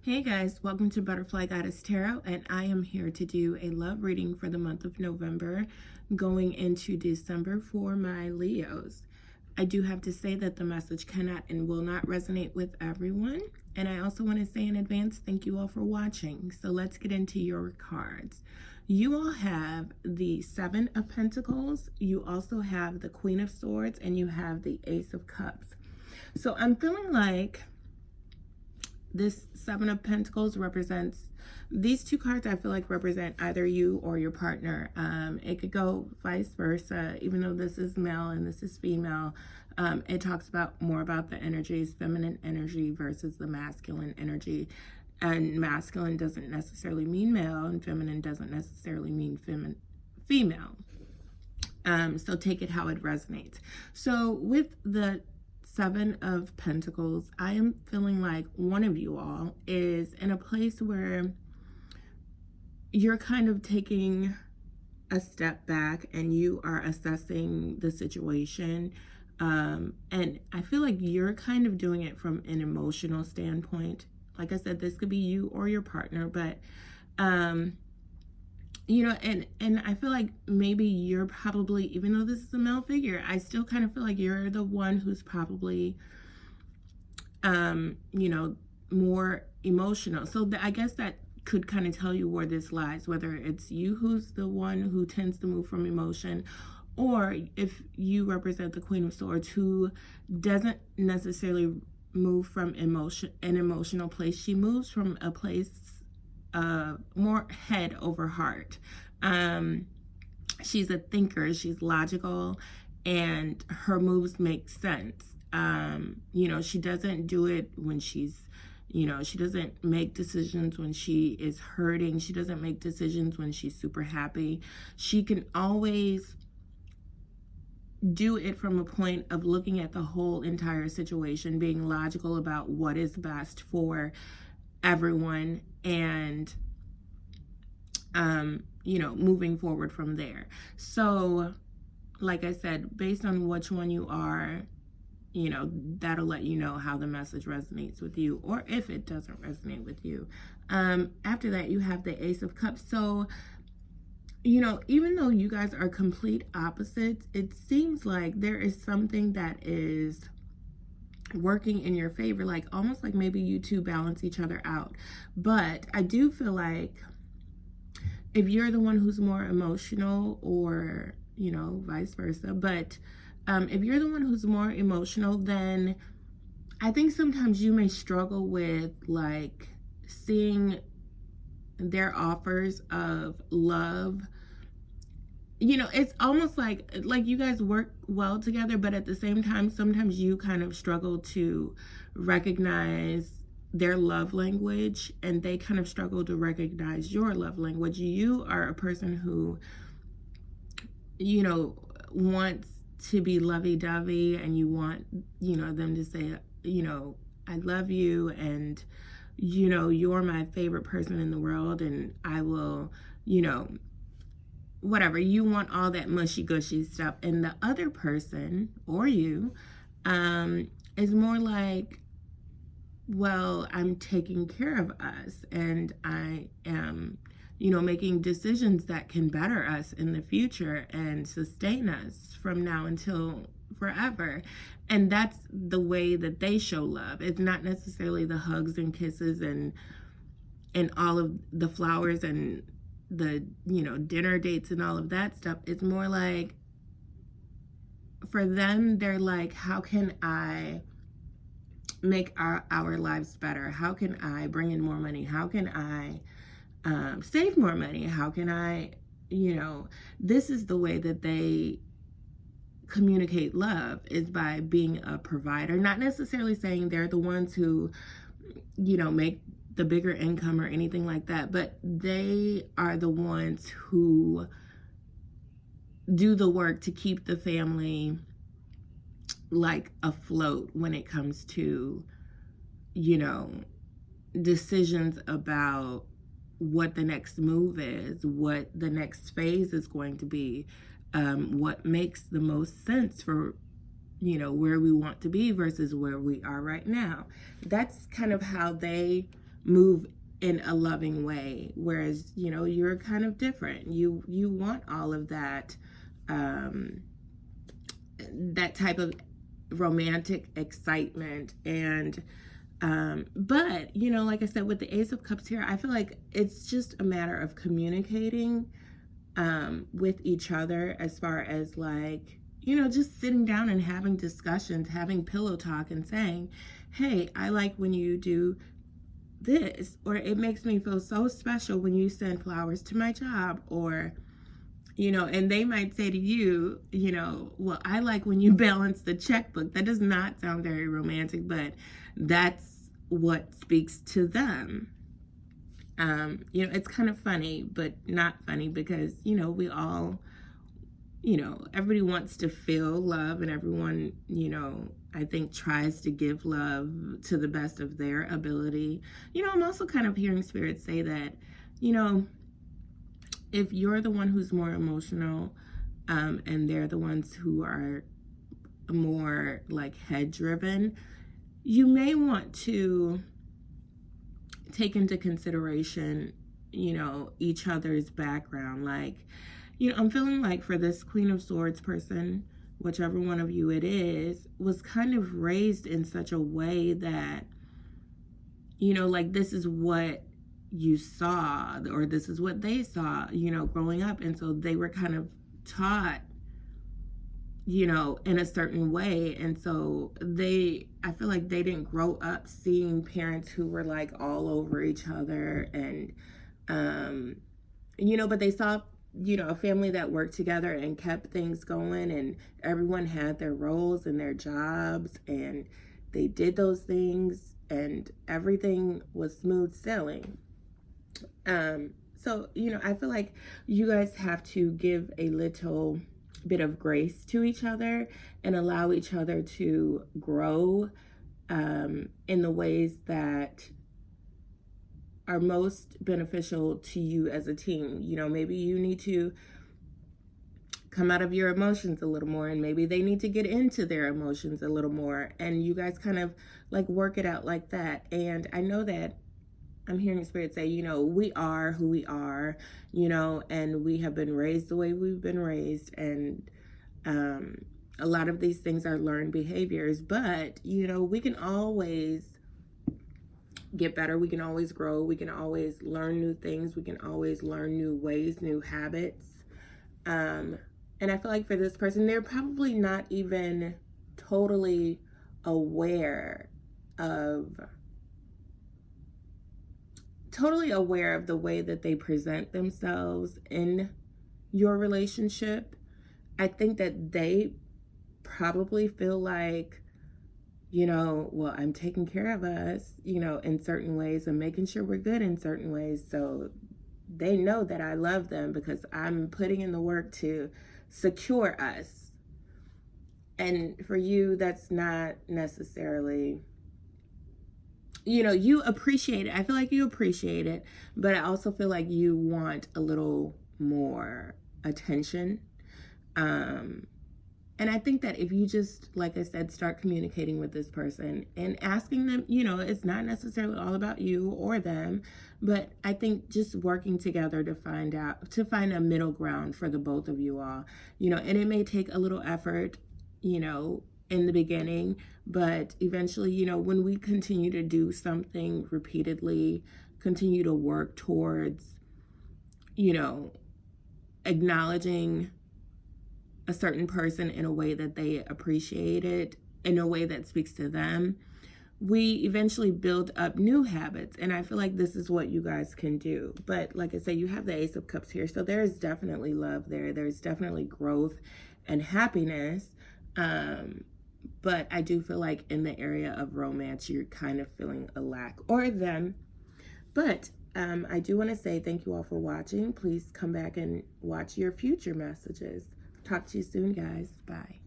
Hey guys, welcome to Butterfly Goddess Tarot, and I am here to do a love reading for the month of November going into December for my Leos. I do have to say that the message cannot and will not resonate with everyone, and I also want to say in advance thank you all for watching. So let's get into your cards. You all have the Seven of Pentacles, you also have the Queen of Swords, and you have the Ace of Cups. So I'm feeling like this Seven of Pentacles represents, these two cards I feel like represent either you or your partner. It could go vice versa, even though this is male and this is female. It talks about more about the energies, feminine energy versus the masculine energy. And masculine doesn't necessarily mean male, and feminine doesn't necessarily mean female. So take it how it resonates. So with the Seven of Pentacles, I am feeling like one of you all is in a place where you're kind of taking a step back and you are assessing the situation. And I feel like you're kind of doing it from an emotional standpoint. Like I said, this could be you or your partner, but you know, and I feel like maybe you're probably, even though this is a male figure, I still kind of feel like you're the one who's probably you know, more emotional. So I guess that could kind of tell you where this lies, whether it's you who's the one who tends to move from emotion, or if you represent the Queen of Swords who doesn't necessarily move from an emotional place. She moves from a place more head over heart. She's a thinker, she's logical, and her moves make sense. You know, she doesn't do it when she's, you know, she doesn't make decisions when she is hurting. She doesn't make decisions when she's super happy. She can always do it from a point of looking at the whole entire situation, being logical about what is best for everyone, and you know, moving forward from there. So like I said, based on which one you are, you know, that'll let you know how the message resonates with you, or if it doesn't resonate with you. After that, you have the Ace of Cups. So, you know, even though you guys are complete opposites, it seems like there is something that is working in your favor, like almost like maybe you two balance each other out. But I do feel like if you're the one who's more emotional, or, you know, vice versa, but if you're the one who's more emotional, then I think sometimes you may struggle with like seeing their offers of love. You know, it's almost like you guys work well together, but at the same time, sometimes you kind of struggle to recognize their love language, and they kind of struggle to recognize your love language. You are a person who, you know, wants to be lovey-dovey, and you want, you know, them to say, you know, I love you, and, you know, you're my favorite person in the world, and I will, you know, whatever. You want all that mushy-gushy stuff. And the other person, or you, is more like, well, I'm taking care of us, and I am, you know, making decisions that can better us in the future and sustain us from now until forever. And that's the way that they show love. It's not necessarily the hugs and kisses and all of the flowers and the, you know, dinner dates and all of that stuff. It's more like, for them, they're like, how can I make our lives better? How can I bring in more money? How can I save more money? How can I, you know, this is the way that they communicate love, is by being a provider. Not necessarily saying they're the ones who, you know, make the bigger income or anything like that, but they are the ones who do the work to keep the family like afloat when it comes to, you know, decisions about what the next move is, what the next phase is going to be, what makes the most sense for, you know, where we want to be versus where we are right now. That's kind of how they move in a loving way, whereas, you know, you're kind of different. You want all of that, that type of romantic excitement. And but, you know, like I said, with the Ace of Cups here, I feel like it's just a matter of communicating with each other, as far as like, you know, just sitting down and having discussions, having pillow talk and saying, hey, I like when you do this, or it makes me feel so special when you send flowers to my job, or, you know, and they might say to you, you know, well, I like when you balance the checkbook. That does not sound very romantic, but that's what speaks to them. You know, it's kind of funny, but not funny, because, you know, we all, you know, everybody wants to feel love, and everyone, you know, I think tries to give love to the best of their ability. You know, I'm also kind of hearing Spirit say that, you know, if you're the one who's more emotional, and they're the ones who are more like head driven, you may want to take into consideration, you know, each other's background. Like, you know, I'm feeling like for this Queen of Swords person, whichever one of you it is, was kind of raised in such a way that, you know, like this is what you saw, or this is what they saw, you know, growing up. And so they were kind of taught, you know, in a certain way. And so I feel like they didn't grow up seeing parents who were like all over each other, and, you know, but they saw, you know, a family that worked together and kept things going, and everyone had their roles and their jobs, and they did those things, and everything was smooth sailing. So, you know, I feel like you guys have to give a little bit of grace to each other and allow each other to grow in the ways that are most beneficial to you as a team. You know, maybe you need to come out of your emotions a little more, and maybe they need to get into their emotions a little more, and you guys kind of like work it out like that. And I know that I'm hearing Spirit say, you know, we are who we are, you know, and we have been raised the way we've been raised, and a lot of these things are learned behaviors, but, you know, we can always get better. We can always grow. We can always learn new things. We can always learn new ways, new habits. And I feel like for this person, they're probably not even totally aware of the way that they present themselves in your relationship. I think that they probably feel like, you know, well, I'm taking care of us, you know, in certain ways, and making sure we're good in certain ways. So they know that I love them because I'm putting in the work to secure us. And for you, that's not necessarily, you know, you appreciate it. I feel like you appreciate it, but I also feel like you want a little more attention. And I think that if you just, like I said, start communicating with this person and asking them, you know, it's not necessarily all about you or them, but I think just working together to find a middle ground for the both of you all, you know, and it may take a little effort, you know, in the beginning, but eventually, you know, when we continue to do something repeatedly, continue to work towards, you know, acknowledging a certain person in a way that they appreciate it, in a way that speaks to them, we eventually build up new habits. And I feel like this is what you guys can do. But like I said, you have the Ace of Cups here, so there's definitely love there. There's definitely growth and happiness. But I do feel like in the area of romance, you're kind of feeling a lack, or them. But I do want to say thank you all for watching. Please come back and watch your future messages. Talk to you soon, guys. Bye.